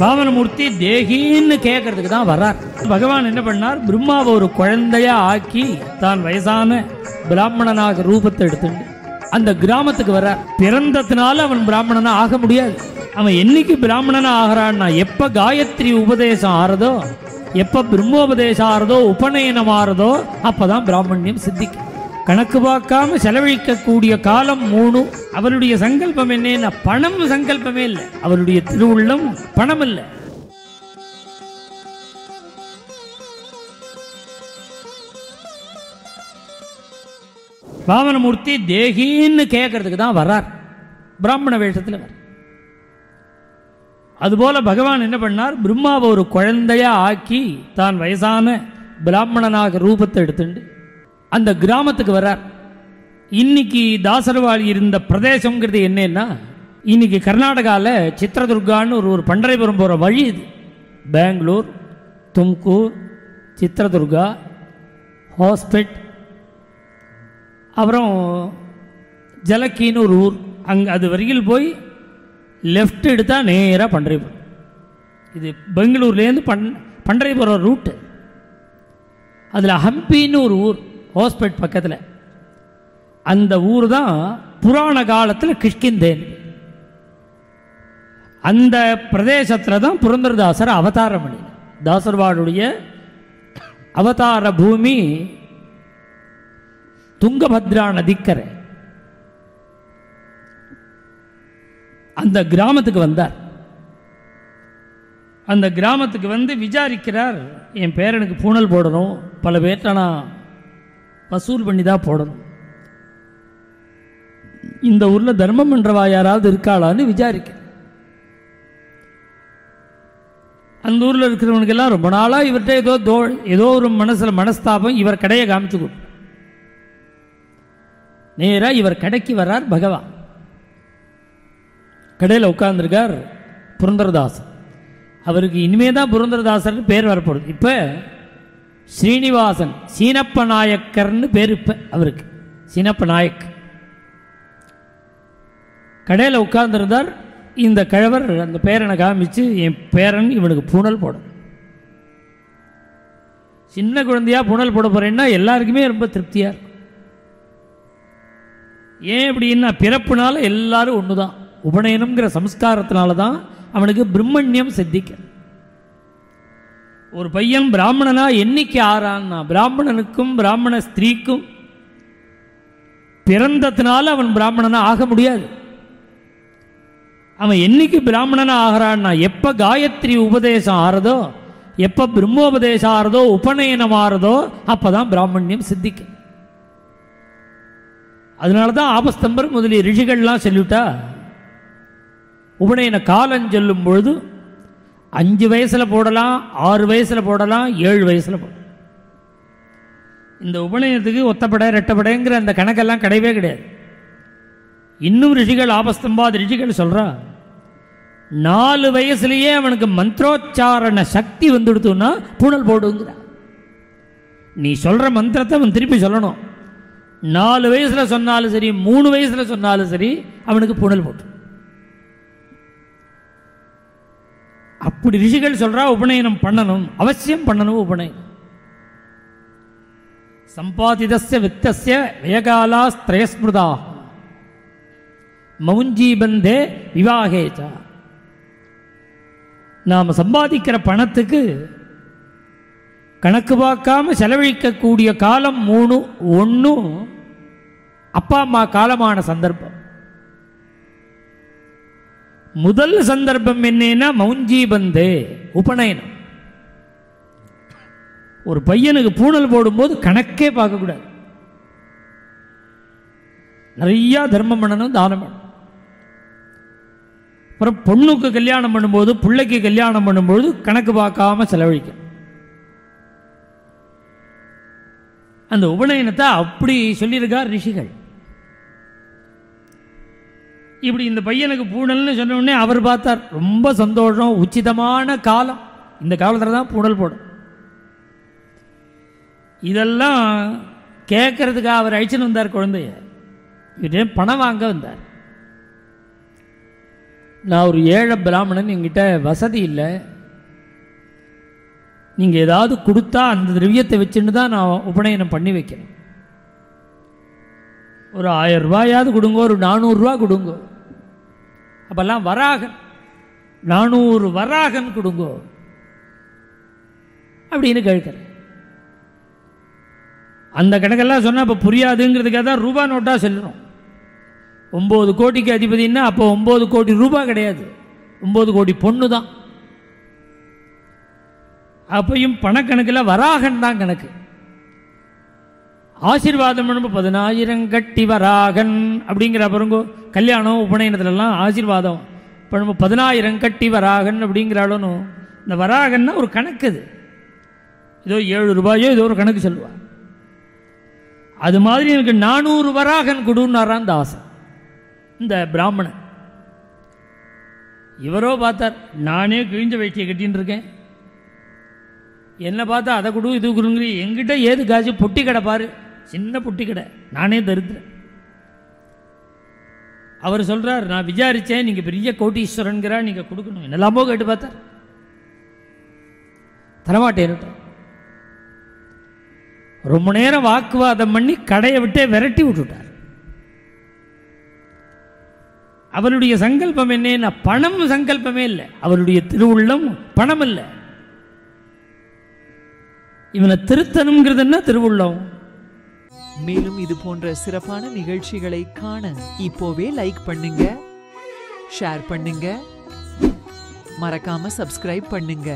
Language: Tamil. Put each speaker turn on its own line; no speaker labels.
வாமனமூர்த்தி தேகின்னு கேட்கறதுக்கு தான் வர்றார். பகவான் என்ன பண்ணார், பிரம்மாவை ஒரு குழந்தையா ஆக்கி தான் வயசான பிராமணனாக ரூபத்தை எடுத்துட்டு அந்த கிராமத்துக்கு வர்றார். பிறந்ததுனால அவன் பிராமணனா ஆக முடியாது. அவன் என்னைக்கு பிராமணனா ஆகிறான்னா, எப்ப காயத்ரி உபதேசம் ஆறதோ, எப்ப பிரம்மோபதேசம் ஆறதோ, உபநயனம் ஆறதோ, அப்பதான் பிராமணியம் சித்திக்கும். கணக்கு பார்க்காம செலவழிக்கக்கூடிய காலம் 3. அவருடைய சங்கல்பம் என்ன, பணம் சங்கல்பமே இல்லை. அவருடைய திருவுள்ளம் பணம் இல்லை. வாமனமூர்த்தி தேகின்னு கேட்கறதுக்கு தான் வர்றார், பிராமண வேஷத்தில் வர. அதுபோல பகவான் என்ன பண்ணார், பிரம்மாவை ஒரு குழந்தையா ஆக்கி தான் வயசான பிராமணனாக ரூபத்தை எடுத்துட்டு அந்த கிராமத்துக்கு வர்றார். இன்னைக்கு தாசர்வாடி இருந்த பிரதேசம்ங்கிறது என்னன்னா, இன்னைக்கு கர்நாடகாவில் சித்ரதுர்கான்னு ஒரு பண்டரைபுரம் போகிற வழி இது. பெங்களூர், தும்கூர், சித்ரதுர்கா, ஹாஸ்பெட், அப்புறம் ஜலக்கின்னு ஒரு ஊர். அங்கே அது வரையில் போய் லெஃப்ட் எடுத்தால் நேராக பண்டரைபுரம். இது பெங்களூர்லேருந்து பண்டரைபுரம் ரூட்டு. அதில் ஹம்பின்னு ஒரு ஊர், ஹாஸ்பெட் பக்கத்தில். அந்த ஊர் தான் புராண காலத்தில் கிஷ்கிந்தேன். அந்த பிரதேசத்தில் தான் புரந்தரதாசர் அவதாரம் பண்ணி. தாசர்வாடுடைய அவதார பூமி துங்கபத்ரா நதிக்கரை. அந்த கிராமத்துக்கு வந்தார். அந்த கிராமத்துக்கு வந்து விசாரிக்கிறார், என் பேரனுக்கு பூணல் போடணும், பல பேர்ட்ட நான் வசூல் பண்ணி தான் போடணும், இந்த ஊரில் தர்மம் என்றவா யாராவது இருக்காளான்னு விசாரிக்க. அந்த ஊரில் இருக்கிறவனுக்கெல்லாம் ரொம்ப நாளாக இவர்கிட்ட ஏதோ ஒரு மனஸ்தாபம். இவர் கடையை காமிச்சு கொடுக்கும். நேராக இவர் கடைக்கு வர்றார் பகவான். கடையில் உட்கார்ந்துருக்கார் புரந்தரதாசர். அவருக்கு இனிமே தான் புரந்தரதாசர்னு பேர் வரப்படுது. இப்போ ஸ்ரீனிவாசன் சீனப்ப நாயக்கர்னு பேர். இப்போ அவருக்கு சீனப்ப நாயக். கடையில் உட்கார்ந்துருந்தார். இந்த கிழவர் அந்த பேரனை காமிச்சு, என் பேரன் இவனுக்கு பூணல் போடும். சின்ன குழந்தையா பூணல் போட போறேன்னா எல்லாருக்குமே ரொம்ப திருப்தியாக இருக்கும். ஏன் அப்படின்னா, பிறப்புனால எல்லாரும் ஒன்று தான். உபநயனம்ங்கிற சம்ஸ்காரத்தினால தான் அவனுக்கு பிரம்மண்யம் சித்திக்க. ஒரு பையன் பிராமணனா என்னைக்கு ஆறான்னா, பிராமணனுக்கும் பிராமண ஸ்திரீக்கும் பிறந்ததுனால அவன் பிராமணனா ஆக முடியாது. அவன் என்னைக்கு பிராமணனா ஆகிறான்னா, எப்ப காயத்ரி உபதேசம் ஆறதோ, எப்ப பிரம்மோபதேசம் ஆறதோ, உபநயனம் ஆறதோ, அப்பதான் பிராமணியம் சித்திக்க. அதனால தான் ஆபஸ்தம்பர் முதலிய ரிஷிகள்லாம் சொல்லிவிட்டா, உபநயன காலம் சொல்லும் பொழுது 5 வயசில் போடலாம், 6 வயசில் போடலாம், 7 வயசில் போடலாம். இந்த உபநயனத்துக்கு ஒத்தப்படை ரெட்டப்படைங்கிற அந்த கணக்கெல்லாம் கிடையவே கிடையாது. இன்னும் ரிஷிகள், ஆபஸ்தம்பாத ரிஷிகள் சொல்றா, 4 வயசுலேயே அவனுக்கு மந்திரோச்சாரண சக்தி வந்துடுத்துன்னா பூணல் போடுங்கிற. நீ சொல்ற மந்திரத்தை அவன் திருப்பி சொல்லணும். 4 வயசில் சொன்னாலும் சரி, 3 வயசில் சொன்னாலும் சரி, அவனுக்கு பூணல் போட்டு. அப்படி ரிஷிகள் சொல்றா, உபநயனம் பண்ணணும், அவசியம் பண்ணணும். உபநயனம் சம்பாதிதஸ்ய வித்தஸ்ய வேகாலா ஸ்த்ரயஸ்மிருதா மௌஞ்சீபந்தே விவாகேச்சா. நாம் சம்பாதிக்கிற பணத்துக்கு கணக்கு பார்க்காம செலவழிக்கக்கூடிய காலம் 3. 1 அப்பா அம்மா காலமான சந்தர்ப்பம். முதல் சந்தர்ப்பம் என்னன்னா மௌஞ்சீபந்தே, உபநயனம். ஒரு பையனுக்கு பூணல் போடும்போது கணக்கே பார்க்கக்கூடாது. நிறைய தர்மம் பண்ணணும், தானம் பண்ணணும். அப்புறம் பொண்ணுக்கு கல்யாணம் பண்ணும்போது, பிள்ளைக்கு கல்யாணம் பண்ணும்போது கணக்கு பார்க்காம செலவழிக்கணும். அந்த உபநயனத்தை அப்படி சொல்லியிருக்கார் ரிஷிகள். இப்படி இந்த பையனுக்கு பூணல்னு சொன்ன உடனே அவர் பார்த்தார், ரொம்ப சந்தோஷம், உச்சிதமான காலம், இந்த காலத்தில் தான் பூணல் போடும். இதெல்லாம் கேட்கறதுக்காக அவர் அழிச்சுன்னு வந்தார் குழந்தைய. இவர்கிட்ட பணம் வாங்க வந்தார். நான் ஒரு ஏழை பிராமணன், என்கிட்ட வசதி இல்லை, நீங்கள் ஏதாவது கொடுத்தா அந்த திரவியத்தை வச்சுன்னு தான் நான் உபநயனம் பண்ணி வைக்கிறேன். ஒரு 1000 ரூபாயாவது கொடுங்க, ஒரு 400 ரூபா கொடுங்க. அப்பெல்லாம் வராகன் 400 வராகன் கொடுங்கோ அப்படின்னு கேட்குறேன். அந்த கணக்கெல்லாம் சொன்னால் இப்போ புரியாதுங்கிறதுக்காக தான் ரூபா நோட்டாக சொல்லுறோம். 9 கோடிக்கு அதிபதினா அப்போ 9 கோடி ரூபாய் கிடையாது, 9 கோடி பொண்ணு தான். அப்பையும் பணக்கணக்கில் வராகன் தான் கணக்கு. ஆசீர்வாதம் 10,000 கட்டி வராகன் அப்படிங்கிற பிறங்கோ கல்யாணம் உபநயனத்துலலாம் ஆசீர்வாதம் இப்போ நம்ம 10,000 கட்டி வராகன் அப்படிங்கிறாலும் இந்த வராகன்னா ஒரு கணக்கு. இது ஏதோ 7 ரூபாயோ ஏதோ ஒரு கணக்கு சொல்லுவாள். அது மாதிரி எனக்கு 400 வராகன் கொடுன்னாரான் இந்த ஆசை இந்த பிராமணன். இவரோ பார்த்தார், நானே கிழிஞ்ச வேட்டியை கட்டின்னு இருக்கேன், என்ன பார்த்தா அதை கொடு இது கொடுங்க, எங்கிட்ட ஏது காசு, பொட்டி கடை பாரு, சின்ன பொட்டி கடை, நானே தருத்துறேன். அவர் சொல்கிறார், நான் விசாரித்தேன், நீங்கள் பெரிய கோட்டீஸ்வரன்கிறா, நீங்கள் கொடுக்கணும். என்னெல்லாமோ கேட்டு பார்த்தார், தரமாட்டேன். ரொம்ப நேரம் வாக்குவாதம் பண்ணி கடையை விட்டே விரட்டி விட்டுட்டார். அவருடைய சங்கல்பம் என்ன? பணம் சங்கல்பமே இல்லை, அவருடைய திருவுள்ளம் பணம் இல்லை. இவனை திருத்தணுங்கிறது என்ன திருவுள்ளம்.
மேலும் இது போன்ற சிறப்பான நிகழ்ச்சிகளை காண இப்போவே லைக் பண்ணுங்க, ஷேர் பண்ணுங்க, மறக்காம சப்ஸ்கிரைப் பண்ணுங்க.